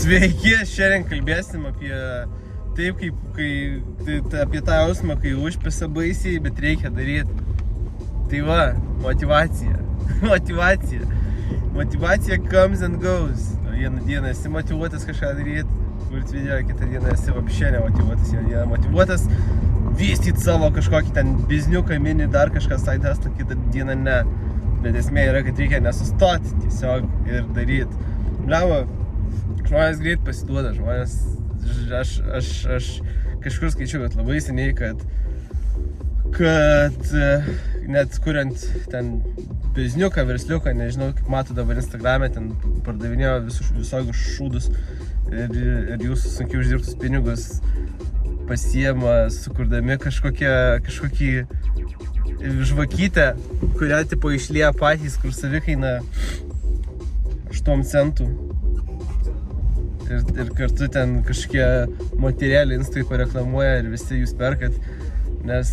Sveiki, šiandien kalbėsim apie taip, apie tą jausmą, kai užpisa baisiai, bet reikia daryti. Tai va, motivacija. Motivacija comes and goes. Vieną dieną esi motyvuotas kažką daryti, kurti video, kitą dieną esi vapšė nemotyvuotas. Vieną dieną motyvuotas vystyti savo kažkokį ten bizniuką, mini, dar kažką side hustle, kitą dieną ne. Bet esmė yra, kad reikia nesustoti tiesiog ir daryti. Bliavo, žmonės greit pasiduoda, žmonės, aš kažkur skaičiau, kad labai seniai, kad net kuriant ten bizniuką, versliuką, nežinau, kaip mato dabar Instagrame, ten pardavinėjo visokius šūdus ir jūsų sunkiai uždirbtus pinigus pasiema, sukurdami kažkokį žvakytę, kurią tipo išlieja patys, kur savikaina 8 centų. Ir kartu ten kažkokie moterėliai Insta'ai pareklamuoja ir visi jūs perkat, nes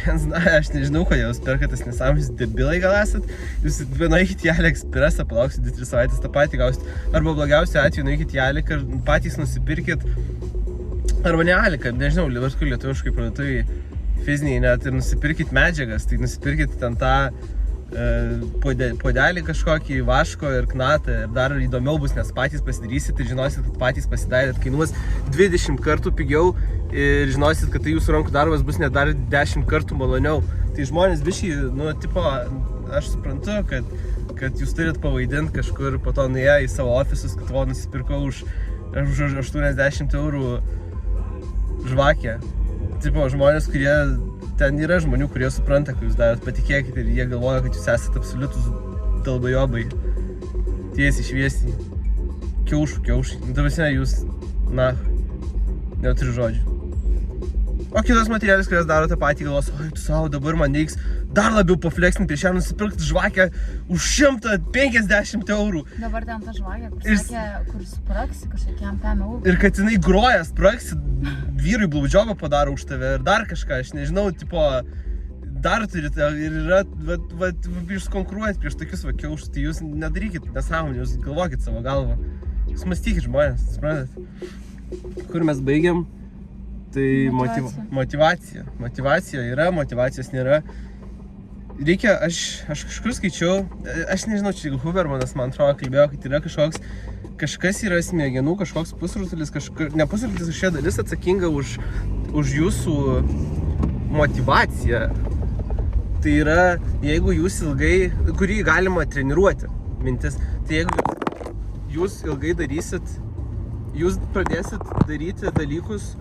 aš nežinau, kodėl jūs perkat, tas nesąmonės debilai gal esat. Jūs nueikit į AliExpressą, palauksit 2-3 savaitės, tą patį gausit. Arba blogiausiu atveju nueikit į Aliką ir patys nusipirkit, arba ne Aliką, nežinau, lietuviškai parduotuvėj fiziniai net ir nusipirkit medžiagas, tai nusipirkit ten tą puodelį kažkokį, vaško ir knatą ir dar įdomiau bus, nes patys pasidarysit ir žinosit, kad patys pasidarėt, kainuos 20 kartų pigiau ir žinosit, kad tai jūsų rankų darbas bus net dar 10 kartų maloniau. Tai žmonės biškai, aš suprantu, kad jūs turit pavaidinti kažkur, po to nuėję į savo ofisus, kad nusipirkau už 80 eurų žvakę. Žmonės, kurie, ten yra žmonių, kurie supranta, kai jūs darot, patikėkit, ir jie galvoja, kad jūs esate absoliutus dalbajobai. Tiesiai, šviesiai. Kiaušai. Prasme, jūs, neturiu žodžių. O kitos materialis, kurias daro tą patį, galvos, oi, tu savo, dabar man reiks dar labiau pafleksninti prieš ją nusipirkti žvakę už 150 eurų. Dabar ten ta žvakė, kur spraksi kažkokiam 5 eurų. Ir kad jinai groja, spraksi, vyrui blowjobą padaro už tave ir dar kažką, aš nežinau, dar turite ir yra, jūs konkuruojat prieš tokius kiaušus, tai jūs nedarykit nesąmonę, jūs galvokit savo galvą. Jūs mąstykit žmonės, suprantat. Kur mes baigiam? Tai motivacija yra, motivacijos nėra. Reikia, aš kažkur skaičiau, aš nežinau, čia Hubermanas, man atrodo, kalbėjo, kad yra kažkas yra smegenų, kažkoks pusrutulis, ne pusrutulis, kažkokia dalis atsakinga už jūsų motivaciją. Tai yra, jeigu jūs ilgai, kurį galima treniruoti, mintis, tai jeigu jūs ilgai darysit, jūs pradėsit daryti dalykus,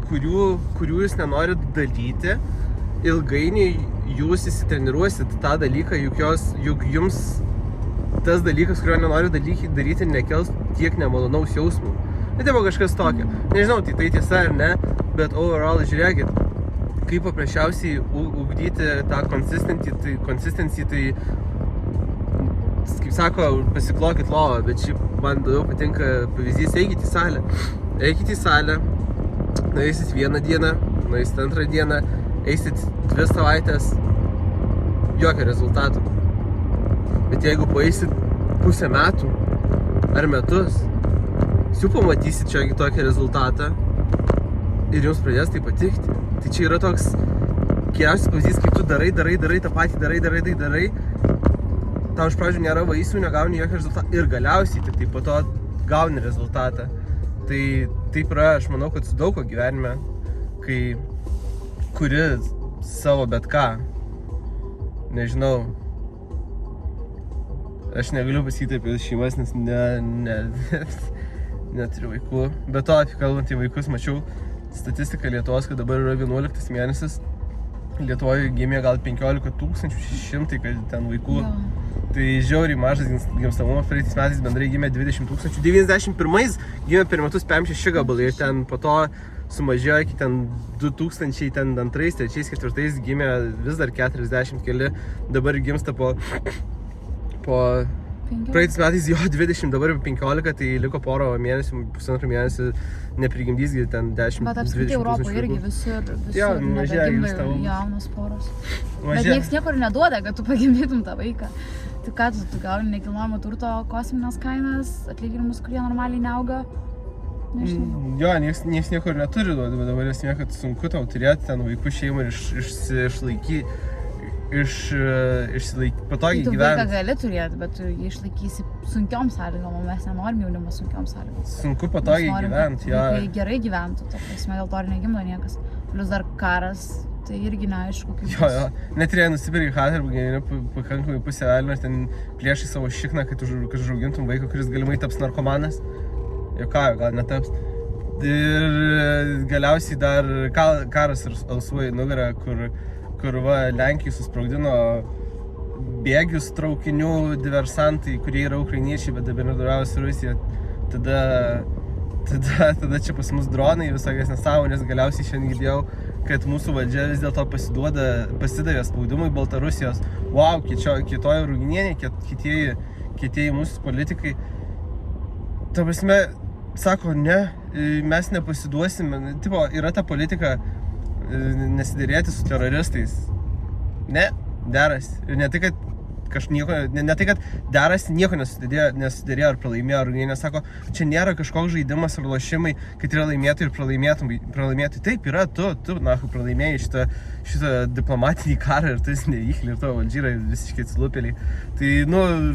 kurių jūs nenorit daryti, ilgainiui jūs įsitreniruosit tą dalyką, juk jums tas dalykas, kurio nenorit daryti, nekels tiek nemalonaus jausmų. Tai buvo kažkas tokio. Nežinau, tai tiesa ar ne, bet overall, žiūrėkit, kaip paprasčiausiai ugdyti tą consistency, tai kaip sako, pasiklokit lovą, bet šiaip man daugiau patinka pavyzdys, eikit į salę, nueisit vieną dieną, nueisit antrą dieną, eisit 2 savaitės, jokio rezultato. Bet jeigu paeisit pusę metų ar metus, jūs jau pamatysit tokį rezultatą ir jums pradės tai patikti. Tai čia yra toks geriausias pavyzdys, kai tu darai tą patį, darai. Tau iš pradžių nėra vaisių, negauni jokio rezultato ir galiausiai tai po to gauni rezultatą. Tai taip yra, aš manau, kad su daug ko gyvenime, kai kuri savo bet ką, nežinau, aš negaliu pasakyti apie šeimas, nes neturiu vaikų. Be to, kalbant į vaikus, mačiau statistiką Lietuvos, kad dabar yra 11 mėnesis, Lietuvoje gimė gal 15 600 ten vaikų. Ja. Tai žiauriai mažas gimstamumas, praeitais metais bendrai gimė 20 000, 91 gimė per metus 5-6 gabalai ir ten po to sumažėjo iki ten 2000, ten 2, 3, 4 gimė vis dar 40 keli, dabar gimsta po praeitais metais jo 20, dabar 15, tai liko porą mėnesių, pusantrų mėnesių neprigimdys, ten 10-20 Bet apskritai Europoje irgi visur mažėja nebegimda jaunos poros. Bet nieks niekur neduoda, kad tu pagimdytum tą vaiką. Tai ką tu gauni nekilnojamo turto kosminės kainas, atlyginimus, kurie normaliai neauga? Nežinau. Jo, nieks nieko ir neturi duoti, bet dabar esmė, kad sunku tau turėti ten vaikų šeimą ir išsilaikyti, patogiai Tu vaiką gyventi. gali turėti, bet tu jį išlaikysi sunkiom sąlygom, o mes nenorim jaunimo sunkiom sąlygom. Sunku patogiai gyventi, jo. Vaikai gerai gyventų, ta prasme, dėl to ir negimdo niekas. Plius dar karas, tai irgi neaišku, kaip Jo. Net ir jei nusipirki chatą arba gyveni pakankamai pusę velnio ir ten plėšai savo šikną, kad užaugintum vaiką, kuris galimai taps narkomanas. Jokauju, gal netaps. Ir galiausiai dar karas alsuoja į nugarą, kur Lenkijai susprogdino bėgius traukinių diversantai, kurie yra ukrainiečiai, bet dabar bendradarbiauja su Rusija. Tada čia pas mus dronai, visokias nesąmonės. Galiausiai šiandien girdėjau, kad mūsų valdžia vis dėlto pasidavė spaudimui Baltarusijos. Wow, kitoji Ruginienė, kitieji mūsų politikai. Ta prasme, sako, ne, mes nepasiduosime. Tipo, yra ta politika nesiderėti su teroristais. Ne, deras. Ir ne tai, kad ne tai, kad derasi, nieko nesusidėrėjo ar pralaimėjo, ar jie sako, čia nėra kažkoks žaidimas ar lošimai, kad yra laimėtojai ir pralaimėtojai. Taip, yra tu pralaimėjai šitą diplomatinį karą ir tu esi nevykėlė ir tavo valdžia yra visiškai atsilupėliai. Tai,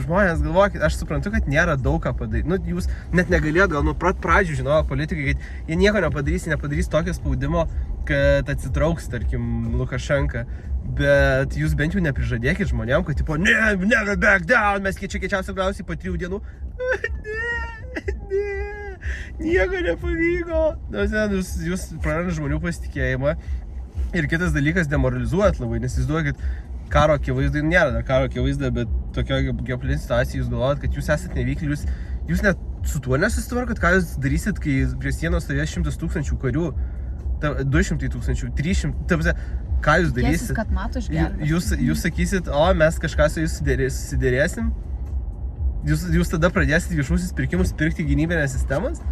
žmonės galvokit, aš suprantu, kad nėra daug ką padaryti. Jūs net negalėjot, gal nuo pradžių žinojo politikai, kad jie nieko nepadarys tokio spaudimo, kad atsitrauks, tarkim, Lukašenka. Bet jūs bent jau neprižadėkit žmonėm, kad tipo, never back down, mes čia keičiausiai galiausiai po 3 dienų. Nieko nepavyko. Jūs praranda žmonių pasitikėjimą. Ir kitas dalykas, demoralizuojat labai, nes jūs duokit karo akivaizdai, nėra dar karo akivaizda, bet tokio geopolitinė situacija, jūs galvojat, kad jūs esat nevykėliai, jūs net su tuo nesusitvarkot, ką jūs darysit, kai prie sienos stovės 100 000 karių, 200 000, 300, ką jūs darysit? Kad NATO išgelbės. Jūs sakysit, mes kažką su jūs susidėrėsim, jūs tada pradėsit viešuosius pirkimus pirkti gynybinės sistemas?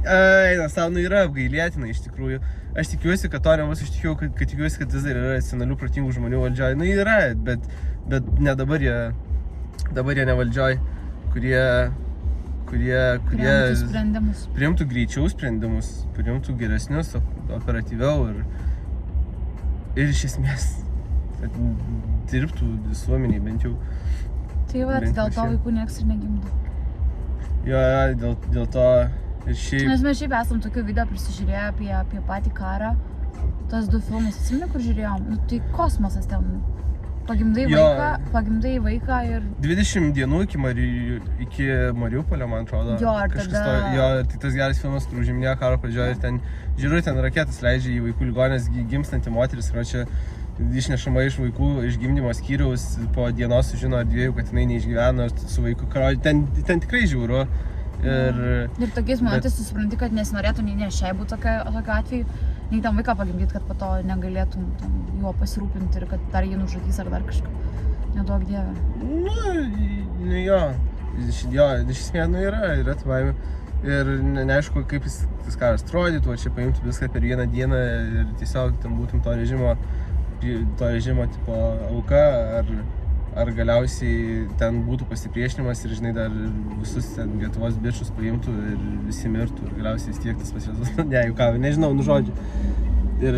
Yra apgailėtina iš tikrųjų. Aš tikiuosi, kad to nebus, aš tikiuosi, kad vis dar yra racionalių, protingų žmonių valdžioj. Yra, bet ne dabar jie ne valdžioj, kurie priimtų greičiau sprendimus, priimtų geresnius, operatyviau ir iš esmės dirbtų visuomeniai bent jau. Tai dėl to vaikų nieks ir negimdo. Jo, dėl to ir šiaip. Nes mes šiaip esam tokių video prisižiūrėję apie patį karą. Tas 2 filmus, atsimeni, kur žiūrėjom? Tai kosmosas ten. Pagimdai vaiką ir... 20 dienų iki Mariupolio, man atrodo. Jo, ir tada... Tai tas geras filmas, kur užiminėjo karo pradžioje ir ten, žiūriu, ten raketas leidžia į vaikų ligoninės gimstanti moteris, ir čia išnešama iš vaikų, iš gimdymo skyriaus, po dienos sužino ar 2, kad jinai neišgyveno su vaiku karo. Ten tikrai žiūriu. Ir tokiais momentais tu supranti, kad nesinorėtų nei nešiai būti tokio atveju, nei tam vaiką pagimdyti, kad po to negalėtum juo pasirūpinti ir kad dar jį nužudys ar dar kažką. Neduok Dieve. Jo. Iš esmės, yra tvaimi. Ir neaišku, kaip tas karas atrodytų, čia paimtų viską per vieną dieną ir tiesiog ten būtum to režimo tipo auka, ar galiausiai ten būtų pasipriešinimas ir, žinai, dar visus ten Lietuvos bičius paimtų ir visi mirtų ir galiausiai vis tiek tas pasvėsus, nežinau, žodžiu. Ir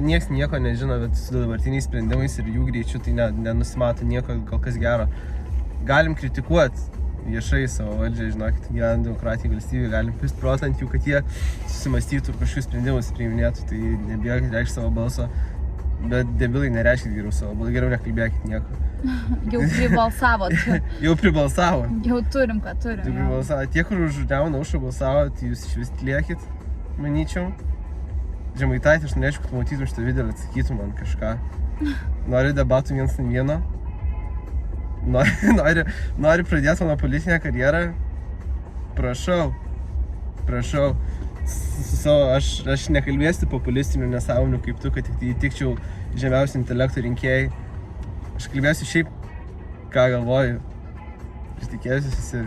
nieks nieko nežino, bet su dabartiniais sprendimais ir jų greičiu tai nenusimato nieko kol kas gero. Galim kritikuoti viešai savo valdžią, žinokit, gyvenant demokratijai valstybėje, galim pist protant jų, kad jie susimastytų ir kažkokius sprendimus priiminėtų, tai nebijokit reikšti savo balso. Bet debilai nereiškit geriau savo balso, geriau nekalbėkit nieko. Jau pribalsavot. Jau pribalsavot. Jau turim, ką turim. Tie, kur už Nemuną Aušrą balsavot, jūs iš vis liekit, manyčiau. Žemaitaitį, aš norėčiau, kad pamatytum šitą video ir atsakytum man kažką. Nori debatų 1-1? Nori pradėti mano politinę karjerą? Prašau. Aš nekalbėsiu populistinių nesąmonių kaip tu, kad tik įtikčiau žemiausių intelektų rinkėjai. Aš kalbėsiu šiaip, ką galvoju. Ir tikėsiuosi,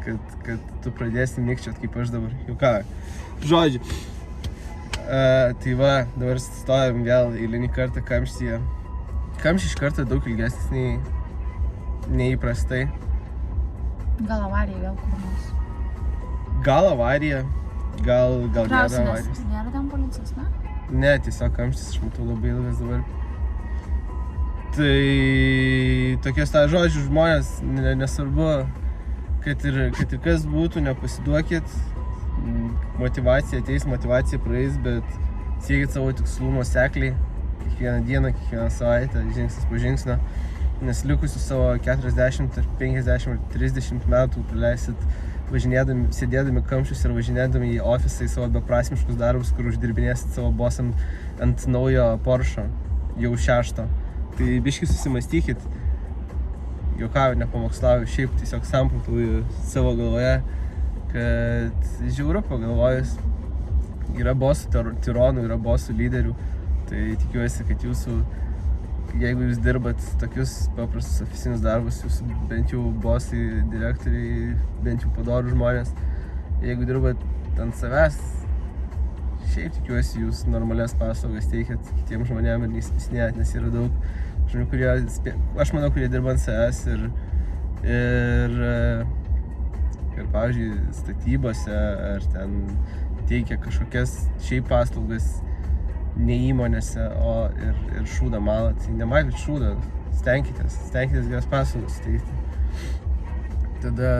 kad tu pradėsi mikčiot kaip aš dabar. Jau ką. Žodžiu. Tai va, dabar stovim vėl eilinį kartą kamštyje. Kamščiai iš karto daug ilgesnis nei neįprastai. Gal avarija vėl kur nors. Gal avarija, gal nėra Tikriausiai, nes avarijos. nėra ten policijos, ne? Ne, tiesiog kamštis, aš matau labai ilgas dabar. Tai tokie tą žodžių žmonės, nesvarbu, kad ir kas būtų, nepasiduokit. Motyvacija ateis, motyvacija praeis, bet siekit savo tikslų nuosekliai. Kiekvieną dieną, kiekvieną savaitę, žingsnis po žingsnio. Nes likusius savo 40, 50 ar 30 metų praleisit važinėdami, sėdėdami kamščius ir važinėdami į ofisą į savo beprasmiškus darbus, kur uždirbinėsit savo bosam ant naujo Porsche, jau 6. Tai biškį susimastykit, juokauju, nepamokslauju, šiaip tiesiog samprotauju savo galvoje, kad žiauru pagalvojus, yra bosų tironų, yra bosų lyderių, tai tikiuosi, kad jūsų, jeigu jūs dirbat tokius paprastus oficinius darbus, jūsų bent jau bosai, direktoriai, bent jau padorų žmonės, jeigu dirbat ant savęs, šiaip tikiuosi jūs normalias paslaugas teikėt kitiems žmonėms ir neįspisnėjat, nes yra daug žmonių, kurie, aš manau, kurie dirba ant savęs ir pavyzdžiui, statybose ar ten teikia kažkokias šiaip paslaugas ne įmonėse, o ir šūdą malat. Tai nemalkit šūdą, stenkitės geras paslaugas teikti. Tada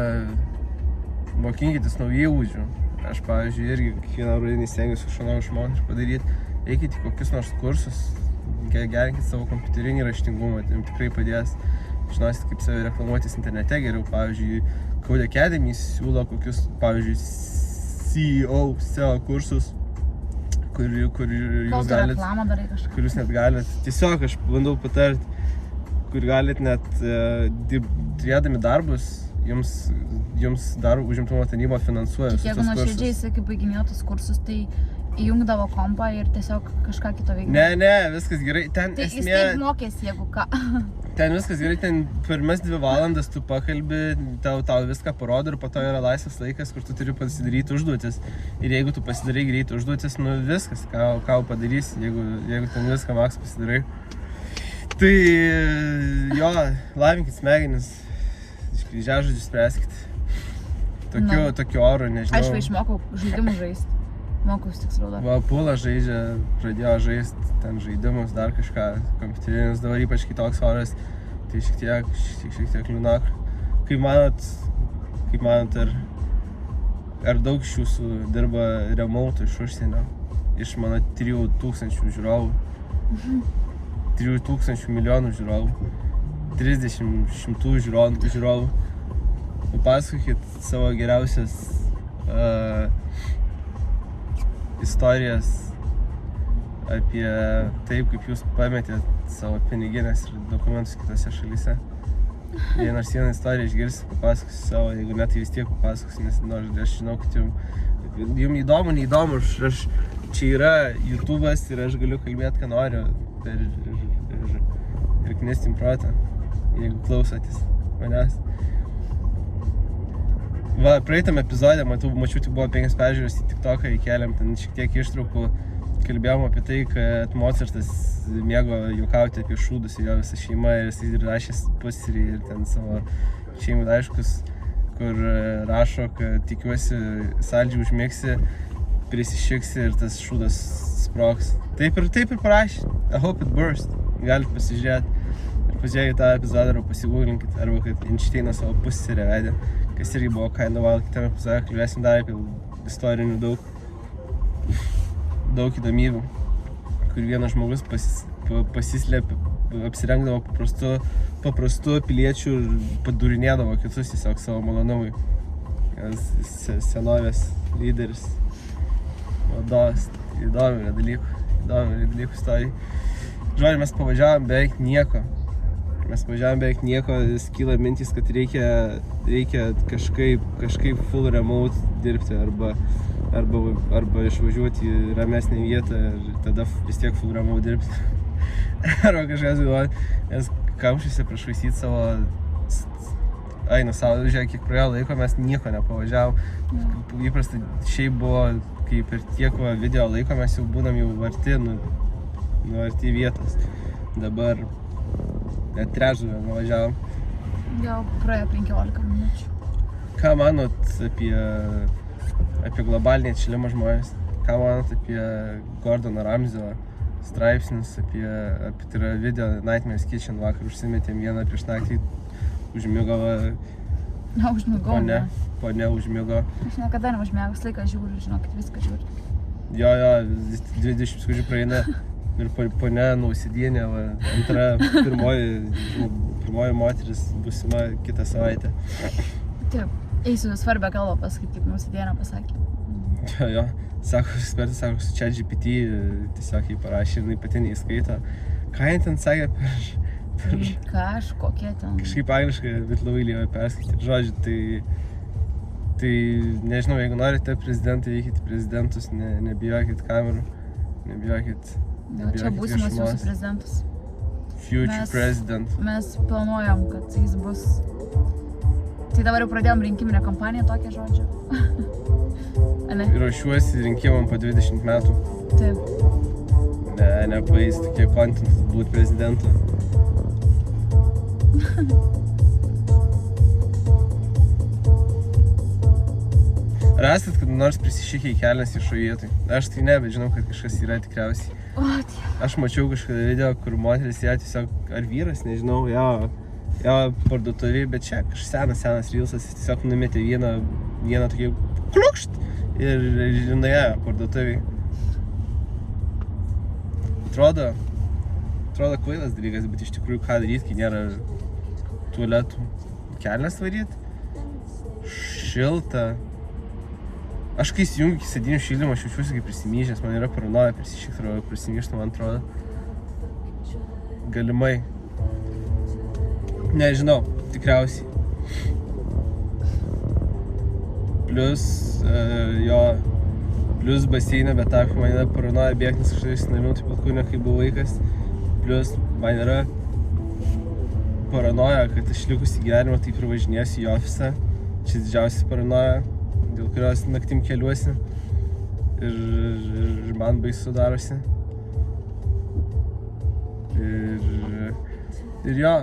mokinkitės naujų įgūdžių. Aš, pavyzdžiui, irgi kiekvieną rudenį stengiuosi kažką naujo išmokti ir padaryti. Eikit į kokius nors kursus, gerinkit savo kompiuterinį raštingumą, tai jums tikrai padės. Žinosit, kaip save reklamuotis internete geriau. Pavyzdžiui, Code Academy siūlo kokius, pavyzdžiui, SEO kursus, kur jūs galit, kur jūs net galit, tiesiog aš bandau patart, kur galit net turėdami darbus, jums darbo užimtumo tarnyba finansuoja visus Jeigu tos kursus. nuoširdžiai jisai kaip baiginėjo tos kursus, tai įjungdavo kompą ir tiesiog kažką kito veikdavo. Ne, viskas gerai, ten Tai jis esmė, taip mokėsi, jeigu ką. ten viskas gerai, ten pirmas 2 valandas tu pakalbi, tau viską parodo ir po to yra laisvas laikas, kur tu turi pasidaryti užduotis. Ir jeigu tu pasidarai greitai užduotis, nu viskas, ką padarysi, jeigu ten viską maks pasidarai. Tai jo, lavinkit smegenis, žodžius spręskit. Tokiu oru, nežinau. Aišku, išmokau žaidimų žaisti. Mokaus tiksliau dar. Va, Pula pradėjo žaisti ten žaidimus, dar kažką kompiuterinius, dabar ypač kitoks oras, tai šiek tiek liūnak. Kaip manot, ar daug iš jūsų dirba remote iš užsienio? Iš mano 3000 žiūrovų, 3000 milijonų žiūrovų, 30 žiūrovų. Papasakokit savo geriausias istorijas apie taip, kaip jūs pametėt savo piniginės ir dokumentus kitose šalyse. Jei nors vieną istoriją išgirsit, papasakosiu savo, jeigu ne, tai vis tiek papasakosiu, nes aš žinau, kad jums įdomu, neįdomu, čia yra YouTube'as ir aš galiu kalbėti, ką noriu ir knistim protą, jeigu klausotės manęs. Va, praeitam epizode, mačiau, tik buvo 5 peržiūros į TikToką, įkeliam ten šiek tiek ištraukų, kalbėjom apie tai, kad Mozartas mėgo juokauti apie šūdus ir jo visa šeima ir jis rašęs pusrį ir ten savo šeimų laiškus, kur rašo, kad tikiuosi saldžiai užmėgsi, prisišiksi ir tas šūdas sprogs. Taip ir parašė. I hope it burst. Galit pasižiūrėti. Ir pažiūrėkit tą epizodą arba pasigūglinkit, arba kad Einšteiną savo pusserę vedė, kas irgi buvo kind of wild. Kitame epizode kalbėsim dar apie istorinių daug įdomybių, kur vienas žmogus pasislėpė, apsirengdavo paprastu piliečių ir padurinėdavo kitus tiesiog savo malonumui. Senovės lyderis, vadovas, įdomių dalykų istorijų. Žodžiu, mes pavažiavom beveik nieko. Skyla mintys, kad reikia kažkaip full remote dirbti arba išvažiuoti į ramesnę vietą ir tada vis tiek full remote dirbti. Arba kažkas galvoja, nes kamščiuose prašvaistyti savo... Žiūrėk, kiek praėjo laiko, mes nieko nepavažiavom. Įprastai šiaip buvo, kai per tiek video laiko mes jau būnam jau arti vietos. Dabar net trečdalį nuvažiavom. Jau praėjo 15 minučių. Ką manot apie globalinį atšilimą žmonės? Ką manot apie Gordono Ramsio straipsnius, apie tai yra video Nightmare's Kitchen, vakar užsimetėm vieną prieš naktį, užmigo Neužmigau, ne. Ponia užmigo. Aš niekada neužmėgau, visą laiką žiūriu, žinokit, viską žiūriu. Jo, 20 sekundžių praeina ir ponia Nausėdienė, antra, pirmoji moteris būsima kitą savaitę. Taip, eisiu svarbę kalbą pasakyti, kaip Nausėdienė pasakė. Jo, sako, ekspertas sako, su ChatGPT tiesiog jį parašė ir jinai pati neįskaito. Ką jie ten sakė Kažkokie ten. Kažkaip angliškai, bet labai lievai perskaityti. Žodžiu, tai nežinau, jeigu norite prezidentą, eikite prezidentus, nebijokit kamerų, nebijokit Čia būsimas jūsų prezidentas. Future president. Mes planuojam, kad jis bus. Tai dabar jau pradėjom rinkiminę kampaniją tokią žodžiu. Ane? Ir ruošiuosi rinkimam po 20 metų. Taip. Nebais tokie content būt prezidentu. Ar esat kad nors prisišykę į kelnes viešoj vietoj? Aš tai ne, bet žinau, kad kažkas yra tikriausiai. Aš mačiau kažkada video, kur moteris ėjo tiesiog, ar vyras, nežinau, jo parduotuvėj, bet čia kažkas senas reelsas, jis tiesiog numetė vieną tokį kliukšt ir nuėjo parduotuvėj. Atrodo kvailas dalykas, bet iš tikrųjų ką daryti, kai nėra tualetų. Kelnes varyt? Šilta. Aš kai įsijungiu iki sėdinių šildymo, aš jaučiuosi kaip prisimyžęs, man yra paranoja prisimyžti, man atrodo. Galimai. Nežinau, tikriausiai. Plius baseinė, bet taip, man yra paranoja bėgti, nes aš nežinau taip pat kūnė, kai buvau vaikas. Plius man yra paranoja, kad aš likusį gyvenimą taip ir važinėsiu į ofisą. Čia didžiausias paranoja, dėl kurios naktim keliuosi ir man baisu darosi. Ir jo.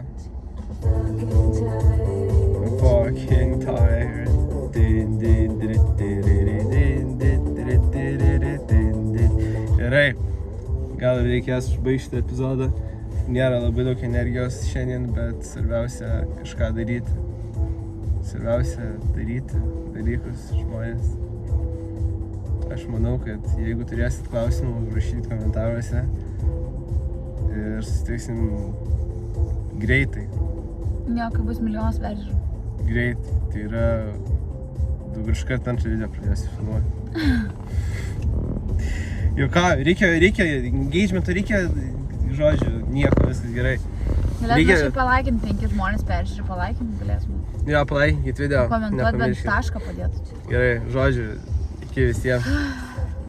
I'm fucking tired. Gerai, gal reikės užbaigti šitą epizodą. Nėra labai daug energijos šiandien, bet svarbiausia kažką daryti. Svarbiausia daryti dalykus žmonės. Aš manau, kad jeigu turėsit klausimų, rašykit komentaruose ir susitiksim greitai. Jo, kai bus milijonas peržiūrų. Greitai, tai yra dabar iškart antrą video pradėsiu filmuoti. Jau ką, reikia engagemento, reikia žodžių, nieko, viskas gerai. Galėtume šiaip palaikinti 5 žmonės peržiūrį, palaikinti galėtume. Jo, palaikinkit video. Komentuot bent tašką padėtų. Gerai, žodžiu, iki visiems.